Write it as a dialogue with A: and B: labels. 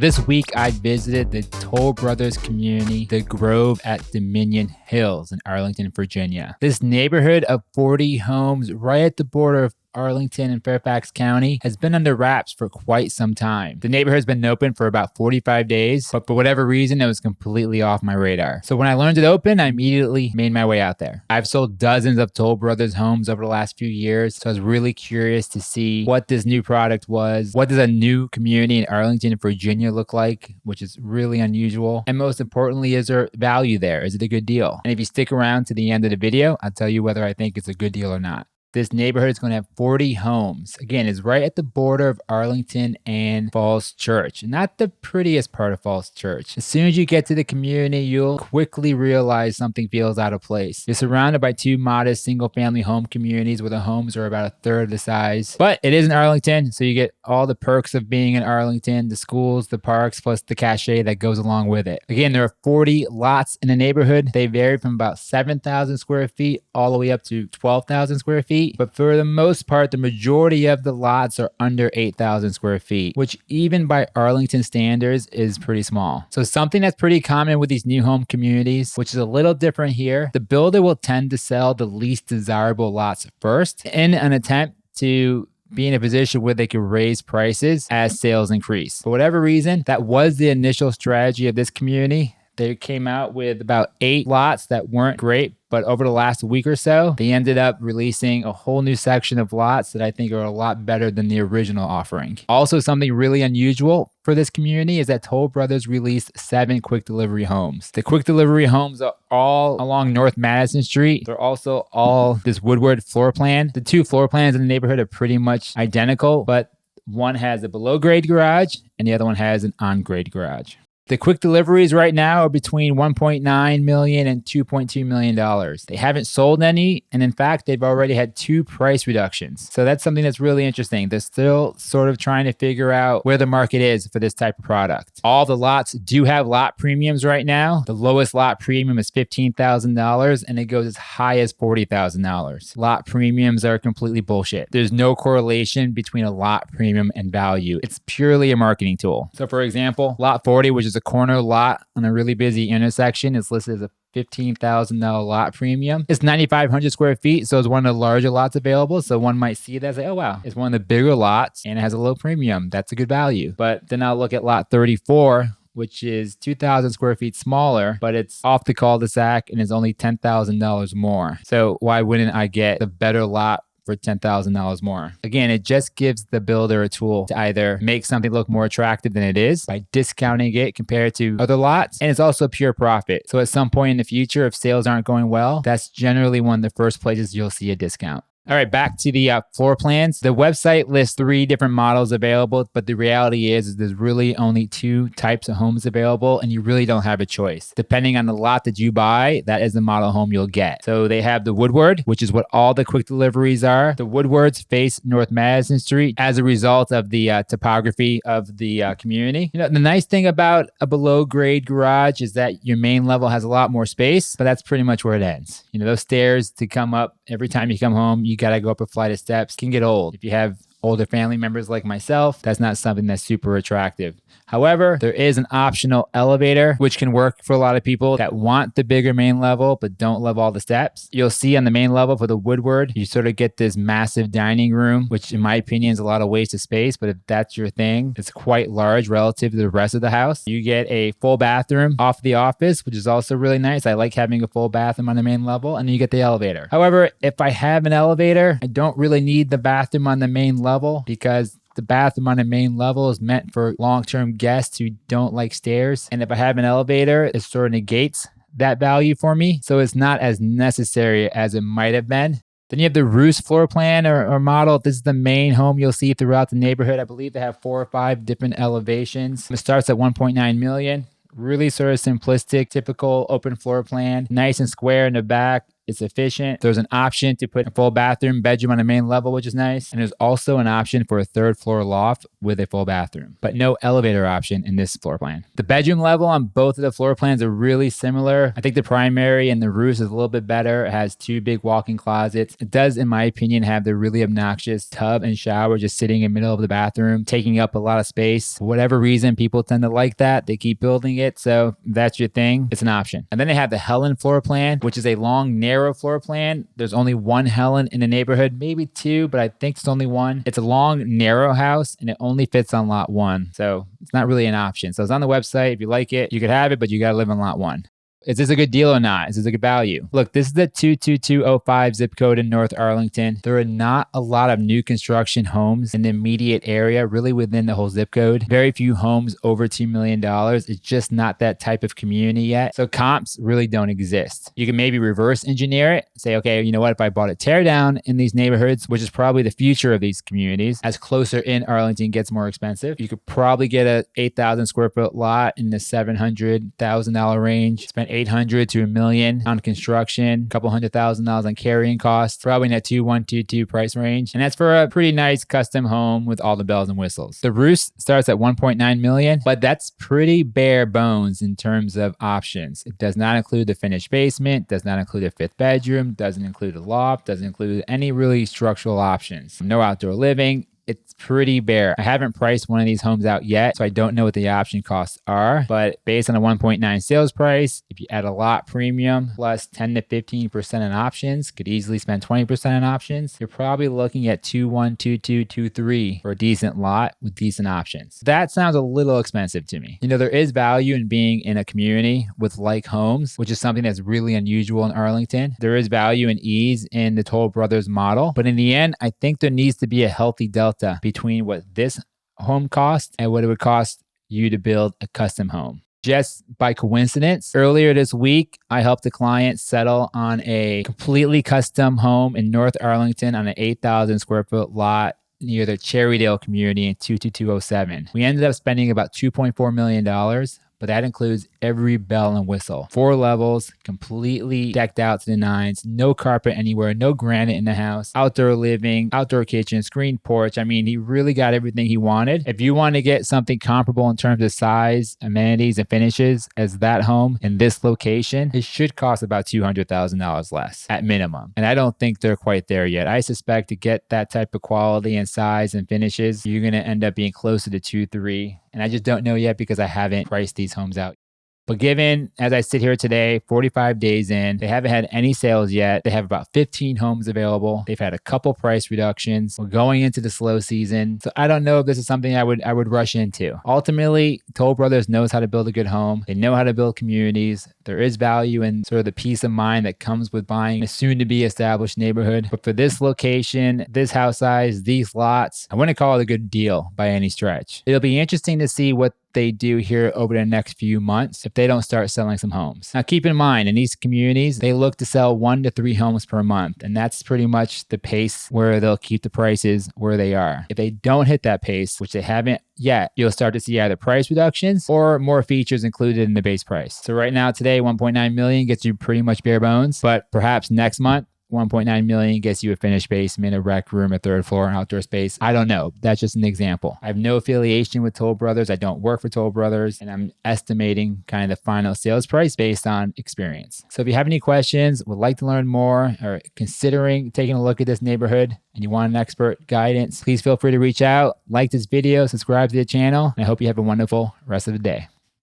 A: This week, I visited the Toll Brothers community, The Grove at Dominion Hills in Arlington, Virginia. This neighborhood of 40 homes right at the border of Arlington and Fairfax County has been under wraps for quite some time. The neighborhood has been open for about 45 days, but for whatever reason, it was completely off my radar. So when I learned it opened, I immediately made my way out there. I've sold dozens of Toll Brothers homes over the last few years, so I was really curious to see what this new product was. What does a new community in Arlington, Virginia look like, which is really unusual? And most importantly, is there value there? Is it a good deal? And if you stick around to the end of the video, I'll tell you whether I think it's a good deal or not. This neighborhood is going to have 40 homes. Again, it's right at the border of Arlington and Falls Church. Not the prettiest part of Falls Church. As soon as you get to the community, you'll quickly realize something feels out of place. You're surrounded by two modest single-family home communities where the homes are about a third the size. But it is in Arlington, so you get all the perks of being in Arlington, the schools, the parks, plus the cachet that goes along with it. Again, there are 40 lots in the neighborhood. They vary from about 7,000 square feet all the way up to 12,000 square feet. But for the most part, the majority of the lots are under 8,000 square feet, which even by Arlington standards is pretty small. So something that's pretty common with these new home communities, which is a little different here, the builder will tend to sell the least desirable lots first in an attempt to be in a position where they could raise prices as sales increase. For whatever reason, that was the initial strategy of this community. They came out with about 8 lots that weren't great, but over the last week or so, they ended up releasing a whole new section of lots that I think are a lot better than the original offering. Also, something really unusual for this community is that Toll Brothers released 7 quick delivery homes. The quick delivery homes are all along North Madison Street. They're also all this Woodward floor plan. The 2 floor plans in the neighborhood are pretty much identical, but one has a below grade garage and the other one has an on grade garage. The quick deliveries right now are between $1.9 million and $2.2 million. They haven't sold any, and in fact, they've already had 2 price reductions. So that's something that's really interesting. They're still sort of trying to figure out where the market is for this type of product. All the lots do have lot premiums right now. The lowest lot premium is $15,000, and it goes as high as $40,000. Lot premiums are completely bullshit. There's no correlation between a lot premium and value. It's purely a marketing tool. So for example, lot 40, which is a corner lot on a really busy intersection, is listed as a $15,000 lot premium. It's 9,500 square feet, so it's one of the larger lots available. So one might see that and say, oh wow, it's one of the bigger lots and it has a low premium. That's a good value. But then I'll look at lot 34, which is 2,000 square feet smaller, but it's off the cul-de-sac and is only $10,000 more. So why wouldn't I get the better lot for $10,000 more? Again, it just gives the builder a tool to either make something look more attractive than it is by discounting it compared to other lots. And it's also pure profit. So at some point in the future, if sales aren't going well, that's generally one of the first places you'll see a discount. All right, back to the floor plans. The website lists 3 different models available, but the reality is there's really only 2 types of homes available, and you really don't have a choice. Depending on the lot that you buy, that is the model home you'll get. So they have the Woodward, which is what all the quick deliveries are. The Woodwards face North Madison Street as a result of the topography of the community. You know, the nice thing about a below grade garage is that your main level has a lot more space, but that's pretty much where it ends. You know, those stairs to come up every time you come home, you got to go up a flight of steps, can get old. If you have older family members like myself, that's not something that's super attractive. However, there is an optional elevator, which can work for a lot of people that want the bigger main level, but don't love all the steps. You'll see on the main level for the Woodward, you sort of get this massive dining room, which in my opinion is a lot of wasted space, but if that's your thing, it's quite large relative to the rest of the house. You get a full bathroom off the office, which is also really nice. I like having a full bathroom on the main level, and then you get the elevator. However, if I have an elevator, I don't really need the bathroom on the main level because the bathroom on the main level is meant for long-term guests who don't like stairs. And if I have an elevator, it sort of negates that value for me. So it's not as necessary as it might have been. Then you have the Roos floor plan or model. This is the main home you'll see throughout the neighborhood. I believe they have 4 or 5 different elevations. It starts at $1.9 million. Really sort of simplistic, typical open floor plan. Nice and square in the back. It's efficient. There's an option to put a full bathroom, bedroom on the main level, which is nice. And there's also an option for a third floor loft with a full bathroom, but no elevator option in this floor plan. The bedroom level on both of the floor plans are really similar. I think the primary and the roof is a little bit better. It has 2 big walk-in closets. It does, in my opinion, have the really obnoxious tub and shower just sitting in the middle of the bathroom, taking up a lot of space. For whatever reason, people tend to like that. They keep building it. So if that's your thing, it's an option. And then they have the Helen floor plan, which is a long, narrow floor plan. There's only one Helen in the neighborhood, maybe 2, but I think it's only 1. It's a long, narrow house and it only fits on lot 1. So it's not really an option. So it's on the website. If you like it, you could have it, but you got to live on lot 1. Is this a good deal or not? Is this a good value? Look, this is the 22205 zip code in North Arlington. There are not a lot of new construction homes in the immediate area, really within the whole zip code. Very few homes over $2 million. It's just not that type of community yet. So comps really don't exist. You can maybe reverse engineer it. Say, okay, you know what? If I bought a tear down in these neighborhoods, which is probably the future of these communities, as closer in Arlington gets more expensive, you could probably get a 8,000 square foot lot in the $700,000 range. Spend $800 to $1 million on construction, a couple $100,000 on carrying costs, probably in that 2,122 price range. And that's for a pretty nice custom home with all the bells and whistles. The roof starts at $1.9 million, but that's pretty bare bones in terms of options. It does not include the finished basement, does not include a 5th bedroom, doesn't include a loft, doesn't include any really structural options. No outdoor living. It's pretty bare. I haven't priced one of these homes out yet, so I don't know what the option costs are. But based on a 1.9 sales price, if you add a lot premium plus 10 to 15% in options, could easily spend 20% in options, you're probably looking at 2,12223 for a decent lot with decent options. That sounds a little expensive to me. You know, there is value in being in a community with like homes, which is something that's really unusual in Arlington. There is value and ease in the Toll Brothers model, but in the end, I think there needs to be a healthy delta between what this home costs and what it would cost you to build a custom home. Just by coincidence, earlier this week, I helped a client settle on a completely custom home in North Arlington on an 8,000 square foot lot near the Cherrydale community in 22207. We ended up spending about $2.4 million, but that includes every bell and whistle. 4 levels, completely decked out to the nines, no carpet anywhere, no granite in the house, outdoor living, outdoor kitchen, screened porch. I mean, he really got everything he wanted. If you want to get something comparable in terms of size, amenities, and finishes as that home in this location, it should cost about $200,000 less at minimum. And I don't think they're quite there yet. I suspect to get that type of quality and size and finishes, you're going to end up being closer to 2-3. And I just don't know yet because I haven't priced these homes out. But given, as I sit here today, 45 days in, they haven't had any sales yet. They have about 15 homes available. They've had a couple price reductions. We're going into the slow season. So I don't know if this is something I would rush into. Ultimately, Toll Brothers knows how to build a good home. They know how to build communities. There is value in sort of the peace of mind that comes with buying a soon-to-be established neighborhood. But for this location, this house size, these lots, I wouldn't call it a good deal by any stretch. It'll be interesting to see what they do here over the next few months if they don't start selling some homes. Now, keep in mind, in these communities, they look to sell 1 to 3 homes per month, and that's pretty much the pace where they'll keep the prices where they are. If they don't hit that pace, which they haven't yet, you'll start to see either price reductions or more features included in the base price. So right now, today, 1.9 million gets you pretty much bare bones, but perhaps next month, 1.9 million gets you a finished basement, a rec room, a 3rd floor, outdoor space. I don't know. That's just an example. I have no affiliation with Toll Brothers. I don't work for Toll Brothers, and I'm estimating kind of the final sales price based on experience. So if you have any questions, would like to learn more, or considering taking a look at this neighborhood and you want an expert guidance, please feel free to reach out, like this video, subscribe to the channel, and I hope you have a wonderful rest of the day.